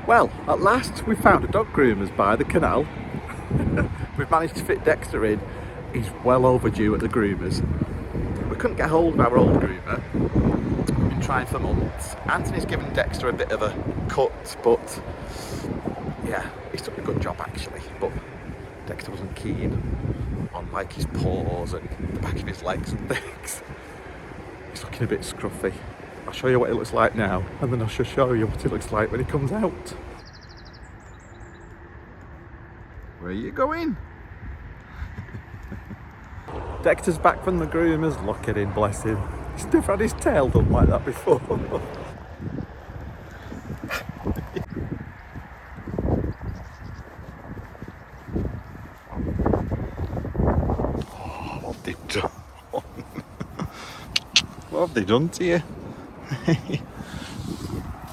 Well, at last we found a dog groomer's by the canal. We've managed to fit Dexter in. He's well overdue at the groomer's. We couldn't get hold of our old groomer. We've been trying for months. Anthony's given Dexter a bit of a cut, but yeah, he's done a good job actually. But Dexter wasn't keen on like his paws and the back of his legs and things. He's looking a bit scruffy. I'll show you what it looks like now, and then I shall show you what it looks like when he comes out. Where are you going? Dexter's back from the groomers. Look at him, bless him. He's never had his tail done like that before. Oh, what have they done? What have they done to you? You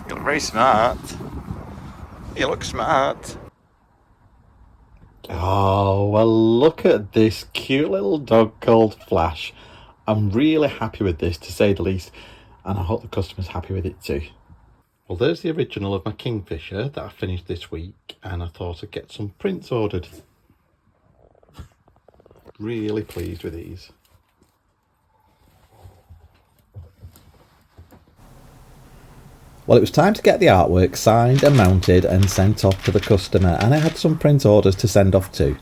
look very smart. You look smart. Oh, well, look at this cute little dog called Flash. I'm really happy with this, to say the least, and I hope the customer's happy with it too. Well, there's the original of my Kingfisher that I finished this week, and I thought I'd get some prints ordered. Really pleased with these. Well, it was time to get the artwork signed and mounted and sent off to the customer, and I had some print orders to send off too.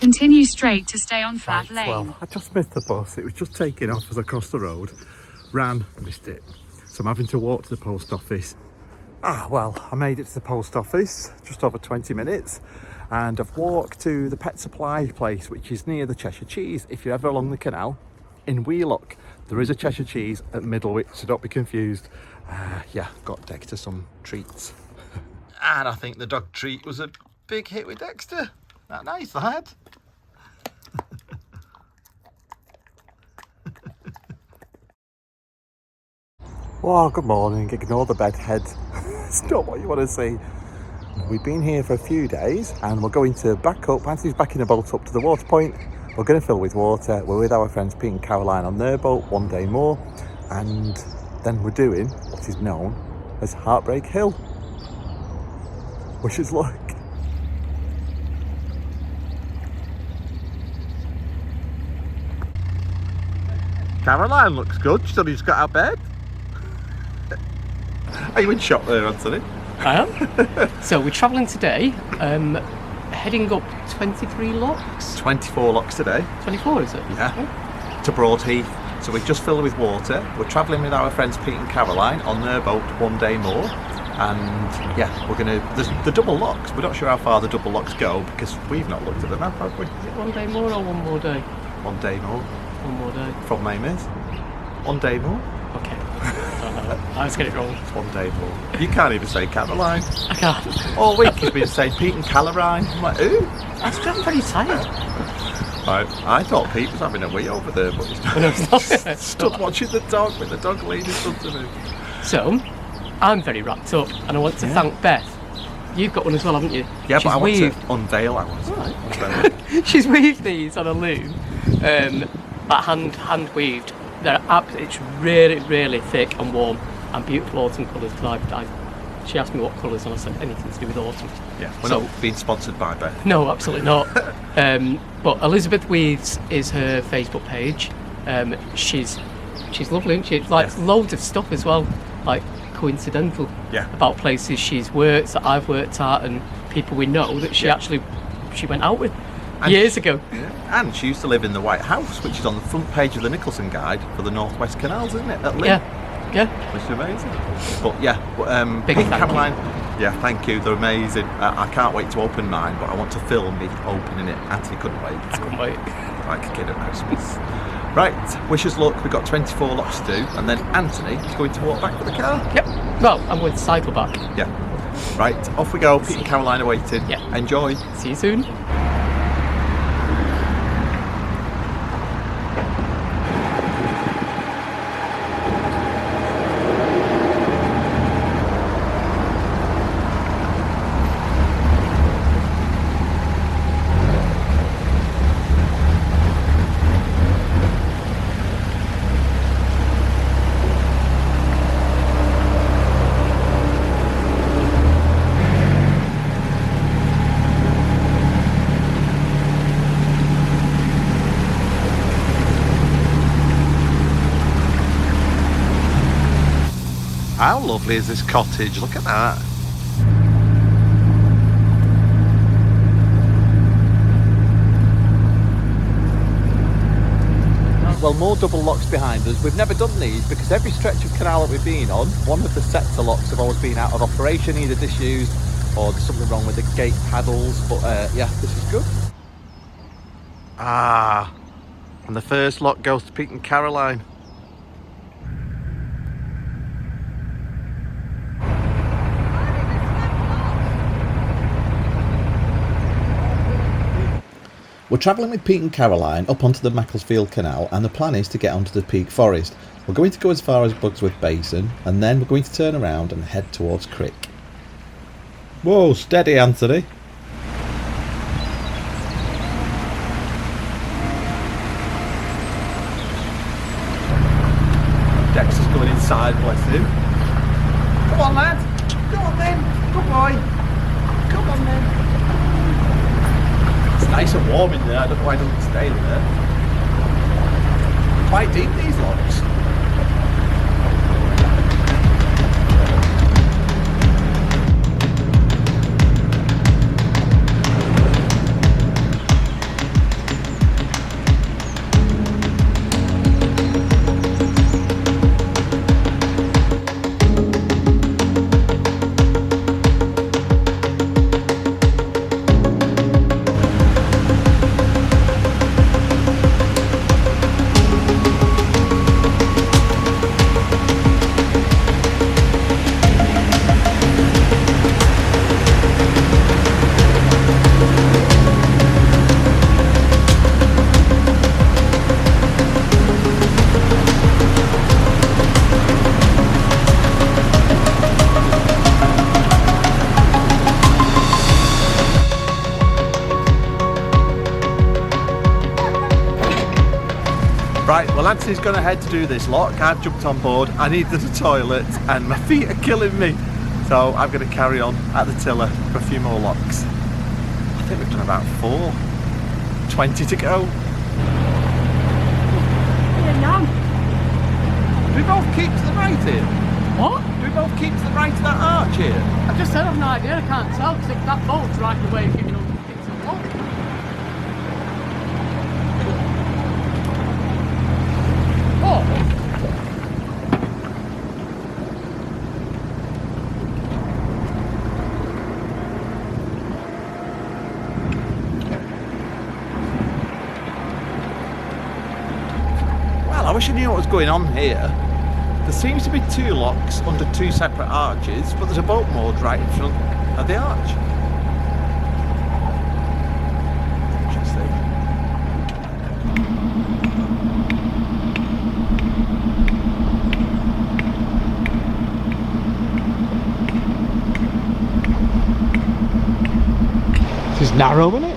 Continue straight to stay on flat lane. Well, I just missed the bus. It was just taking off as I crossed the road. Ran, missed it. So I'm having to walk to the post office. Well, I made it to the post office, just over 20 minutes. And I've walked to the pet supply place, which is near the Cheshire Cheese. If you're ever along the canal, in Wheelock, there is a Cheshire Cheese at Middlewich, so don't be confused. Yeah, got Dexter some treats. And I think the dog treat was a big hit with Dexter. That nice, lad. Oh, good morning. Ignore the bedhead. It's not what you want to see. We've been here for a few days and we're going to back up. Anthony's backing a boat up to the water point. We're going to fill with water. We're with our friends Pete and Caroline on their boat one day more. And then we're doing what is known as Heartbreak Hill. Wish us luck. Caroline looks good. She's only just got out of bed. Are you in shop there, Anthony? I am. So we're travelling today, heading up 23 locks. 24 locks today. 24 is it? Yeah. To Broadheath. So we've just filled with water. We're travelling with our friends Pete and Caroline on their boat one day more. And yeah, we're going to... There's the double locks. We're not sure how far the double locks go because we've not looked at them, have we? Is it one day more or one more day? One day more. One more day. From Maymeys. One day more. Okay. I don't know. I always get it wrong. It's one day more. You can't even say Caroline. I can't. All week you've been saying Pete and Caroline. I'm like, who? I'm pretty tired. I thought Pete was having a wee over there, but he's not. No, it's not. Stood watching the dog with the dog leading something to him. So, I'm very wrapped up and I want to thank Beth. You've got one as well, haven't you? Yeah, but I want to unveil ours. Right. She's weaved these on a loom, hand weaved. It's really, really thick and warm and beautiful autumn colours. She asked me what colours and I said anything to do with autumn. Yeah, we're not being sponsored by Beth. No, absolutely not. But Elizabeth Weaves is her Facebook page. She's lovely, isn't she? Like loads of stuff as well, like coincidental. Yeah. About places she's worked, that I've worked at, and people we know that she went out with years ago. Yeah. And she used to live in the White House, which is on the front page of the Nicholson Guide for the Northwest Canals, isn't it? At Lynn. Yeah. Which is amazing. But yeah, Big Pete thank Caroline. Yeah, thank you. They're amazing. I can't wait to open mine, but I want to film me opening it. Anthony couldn't wait. I couldn't wait. Like a kid at Christmas. Right, wish us luck. We've got 24 locks to do, and then Anthony is going to walk back to the car. Yep. Well, I'm going to cycle back. Yeah. Right, off we go. Pete and Caroline are waiting. Yeah. Enjoy. See you soon. How lovely is this cottage? Look at that. Well, more double locks behind us. We've never done these because every stretch of canal that we've been on, one of the sets of locks have always been out of operation, either disused or there's something wrong with the gate paddles. But yeah, this is good. And the first lock goes to Pete and Caroline. We're travelling with Pete and Caroline up onto the Macclesfield Canal, and the plan is to get onto the Peak Forest. We're going to go as far as Bugsworth Basin, and then we're going to turn around and head towards Crick. Whoa, steady Anthony. Dexter's going inside, bless him. Come on lad, come on then, good boy. Come on then. It's nice and warm in there, I don't know why it doesn't stay there. Quite deep these locks. Right, well Anthony's gone ahead to do this lock. I've jumped on board, I need the toilet and my feet are killing me. So I'm going to carry on at the tiller for a few more locks. I think we've done about 4. 20 to go. Do we both keep to the right here? What? Do we both keep to the right of that arch here? I just said I've no idea, I can't tell, because that boat's right in the way of giving us it's a lock. I wish I knew what was going on here. There seems to be 2 locks under 2 separate arches, but there's a boat moored right in front of the arch. Interesting. This is narrow, isn't it?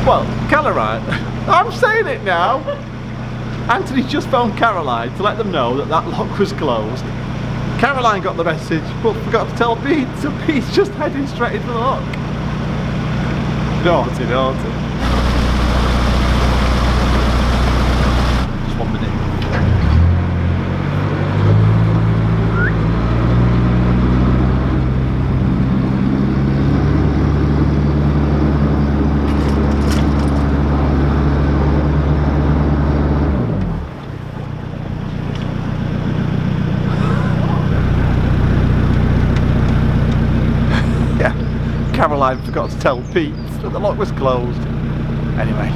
Well, Caroline, I'm saying it now. Anthony's just phoned Caroline to let them know that that lock was closed. Caroline got the message, but forgot to tell Pete, so Pete's just heading straight into the lock. Naughty, naughty. Just 1 minute. Caroline forgot to tell Pete that the lock was closed. Anyway.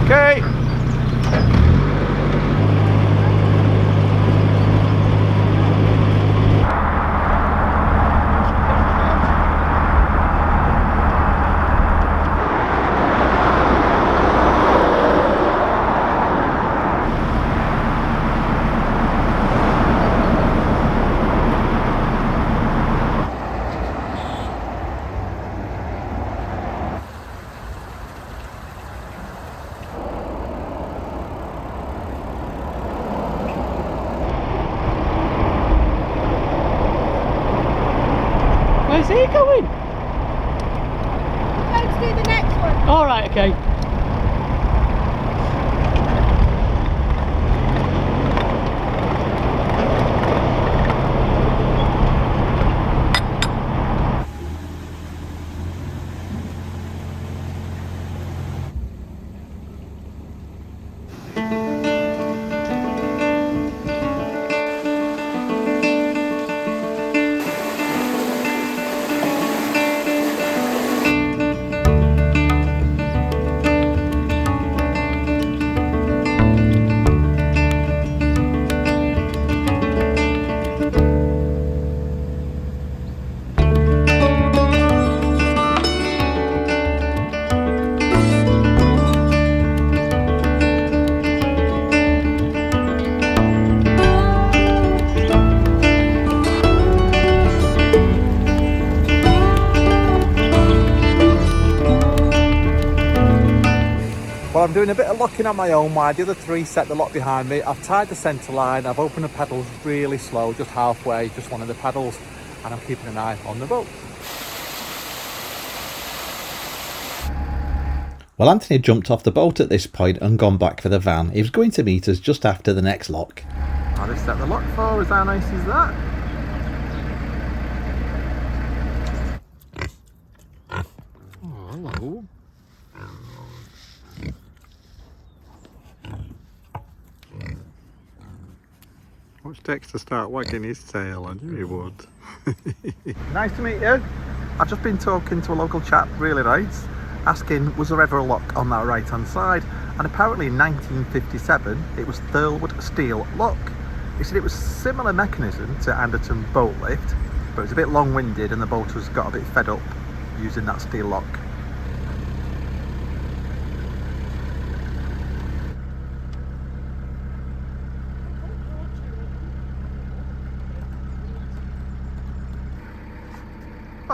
Okay. Where's he going? Let's do the next one. Alright, okay. Well, I'm doing a bit of locking on my own while the other three set the lock behind me. I've tied the centre line, I've opened the pedals really slow, just halfway, just one of the pedals, and I'm keeping an eye on the boat. Well, Anthony had jumped off the boat at this point and gone back for the van. He was going to meet us just after the next lock. I'll just set the lock for us, how nice is that? Oh, hello. Watch Dexter start wagging his tail, I knew he would. Nice to meet you. I've just been talking to a local chap, really nice, asking was there ever a lock on that right hand side, and apparently in 1957 it was Thurlwood steel lock. He said it was similar mechanism to Anderton boat lift, but it was a bit long-winded and the boaters got a bit fed up using that steel lock.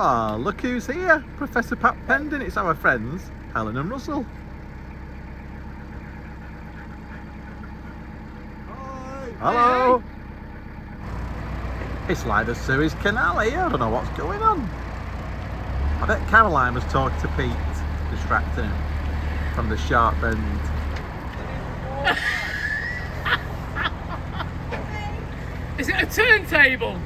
Ah, look who's here! Professor Pat Pendon. It's our friends, Helen and Russell. Hi. Hello! Hey. It's like the Suez Canal here, I don't know what's going on. I bet Caroline was talking to Pete, distracting him from the sharp bend. Is it a turntable?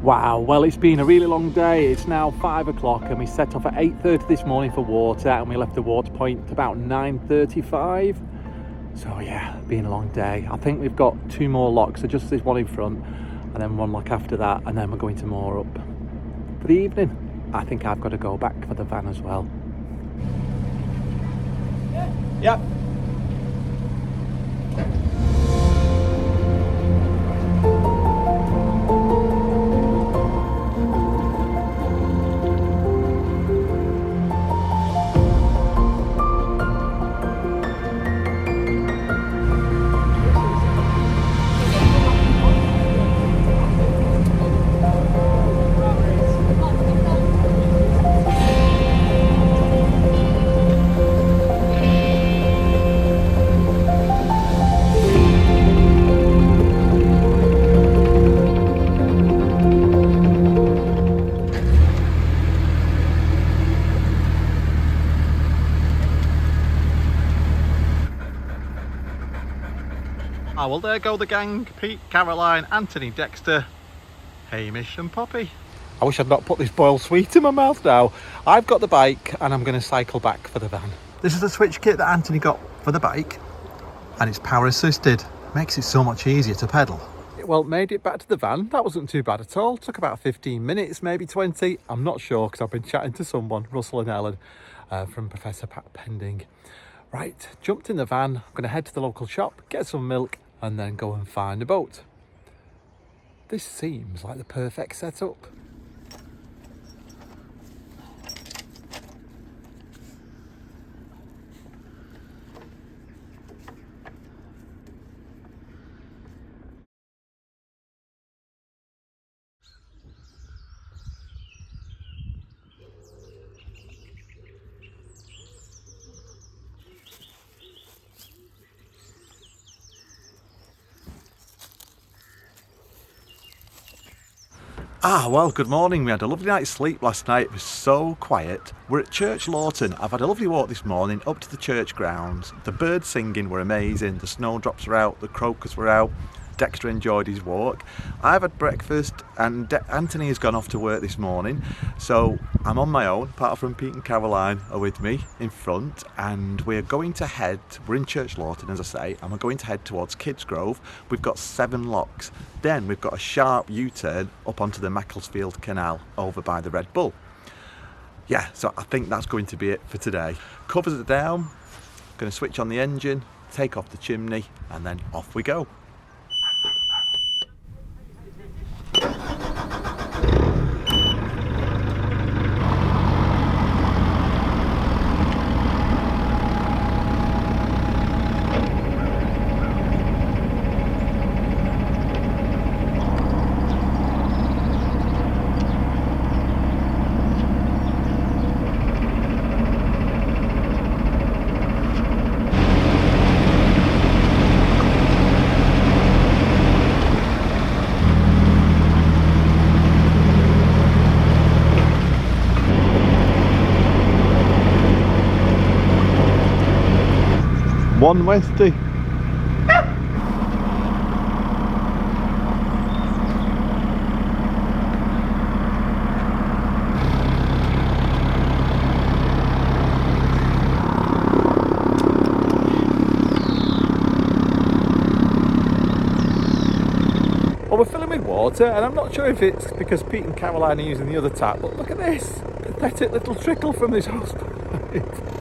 Wow, well, it's been a really long day. It's now 5 o'clock and we set off at 8:30 this morning for water, and we left the water point about 9:35. So yeah, been a long day. I think we've got 2 more locks, so just this one in front and then 1 lock after that, and then we're going to moor up for the evening. I think I've got to go back for the van as well. Yep. Ah, well, there go the gang. Pete, Caroline, Anthony, Dexter, Hamish and Poppy. I wish I'd not put this boiled sweet in my mouth now. I've got the bike and I'm going to cycle back for the van. This is the switch kit that Anthony got for the bike, and it's power assisted. Makes it so much easier to pedal. Well, made it back to the van. That wasn't too bad at all. Took about 15 minutes, maybe 20. I'm not sure because I've been chatting to someone, Russell and Ellen, from Professor Pat Pending. Right, jumped in the van. I'm going to head to the local shop, get some milk, and then go and find a boat. This seems like the perfect setup. Ah, well, good morning. We had a lovely night's sleep last night. It was so quiet. We're at Church Lawton. I've had a lovely walk this morning up to the church grounds. The birds singing were amazing. The snowdrops were out. The crocus were out. Dexter enjoyed his walk. I've had breakfast, and Anthony has gone off to work this morning. So I'm on my own, apart from Pete and Caroline are with me in front, and we're going to head, we're in Church Lawton as I say, and we're going to head towards Kidsgrove. We've got 7 locks. Then we've got a sharp U-turn up onto the Macclesfield Canal over by the Red Bull. Yeah, so I think that's going to be it for today. Covers are down, going to switch on the engine, take off the chimney, and then off we go. One Westy. Well, we're filling with water, and I'm not sure if it's because Pete and Caroline are using the other tap, but look at this pathetic little trickle from this hosepipe.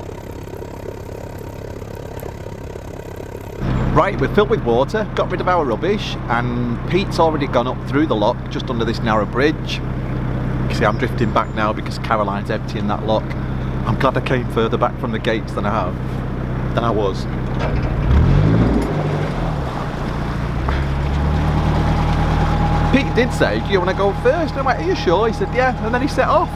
Right, we're filled with water, got rid of our rubbish, and Pete's already gone up through the lock just under this narrow bridge. You see, I'm drifting back now because Caroline's emptying that lock. I'm glad I came further back from the gates than I was. Pete did say, do you want to go first? And I went, are you sure? He said, yeah, and then he set off.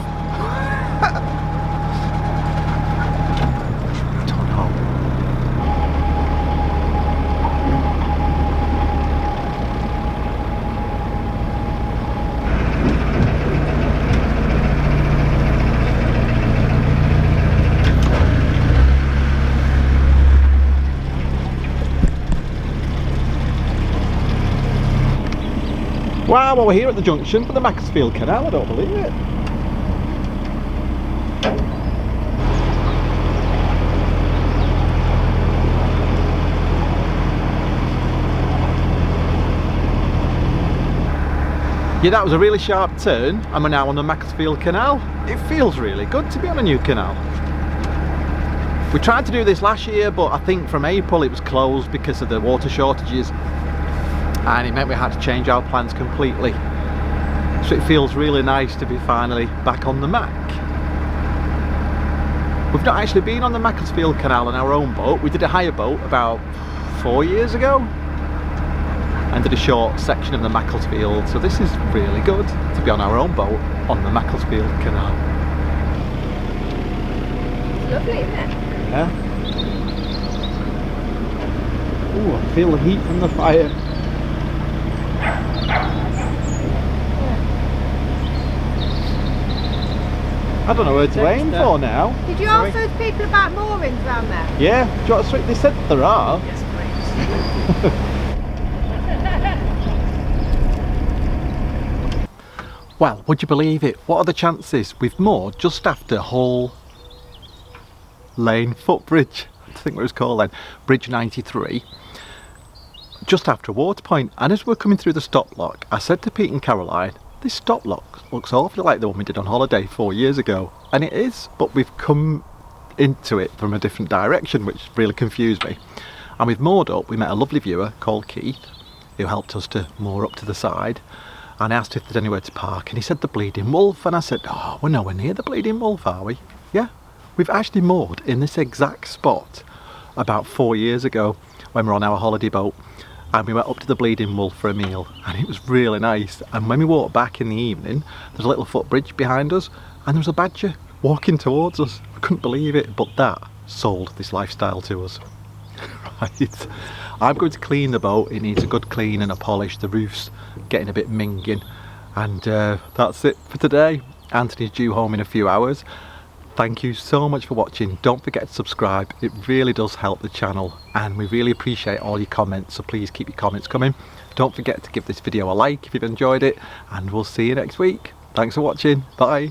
Wow, well, we're here at the junction for the Macclesfield Canal, I don't believe it. Yeah, that was a really sharp turn, and we're now on the Macclesfield Canal. It feels really good to be on a new canal. We tried to do this last year, but I think from April it was closed because of the water shortages, and it meant we had to change our plans completely. So it feels really nice to be finally back on the Mac. We've not actually been on the Macclesfield Canal on our own boat. We did a hire boat about 4 years ago and did a short section of the Macclesfield, so this is really good to be on our own boat on the Macclesfield Canal. It's lovely, isn't it? Yeah. Ooh, I feel the heat from the fire. I don't know where to aim for now. Did you ask those people about moorings around there? Yeah, do you want to switch? They said there are. Yes, please. Well, would you believe it? What are the chances? We've moored just after Hull Lane Footbridge, I think what it was called then, Bridge 93, just after a water point. And as we're coming through the stop lock, I said to Pete and Caroline, this stop lock looks awfully like the one we did on holiday 4 years ago. And it is, but we've come into it from a different direction, which really confused me. And we've moored up. We met a lovely viewer called Keith, who helped us to moor up to the side. And I asked if there's anywhere to park, and he said the Bleeding Wolf, and I said, oh, we're nowhere near the Bleeding Wolf, are we? Yeah, we've actually moored in this exact spot about 4 years ago when we were on our holiday boat, and we went up to the Bleeding Wolf for a meal, and it was really nice. And when we walked back in the evening, there's a little footbridge behind us, and there was a badger walking towards us. I couldn't believe it, but that sold this lifestyle to us. Right, I'm going to clean the boat. It needs a good clean and a polish. The roof's getting a bit minging, and that's it for today. Anthony's due home in a few hours. Thank you so much for watching. Don't forget to subscribe. It really does help the channel, and we really appreciate all your comments, so please keep your comments coming. Don't forget to give this video a like if you've enjoyed it, and we'll see you next week. Thanks for watching. Bye.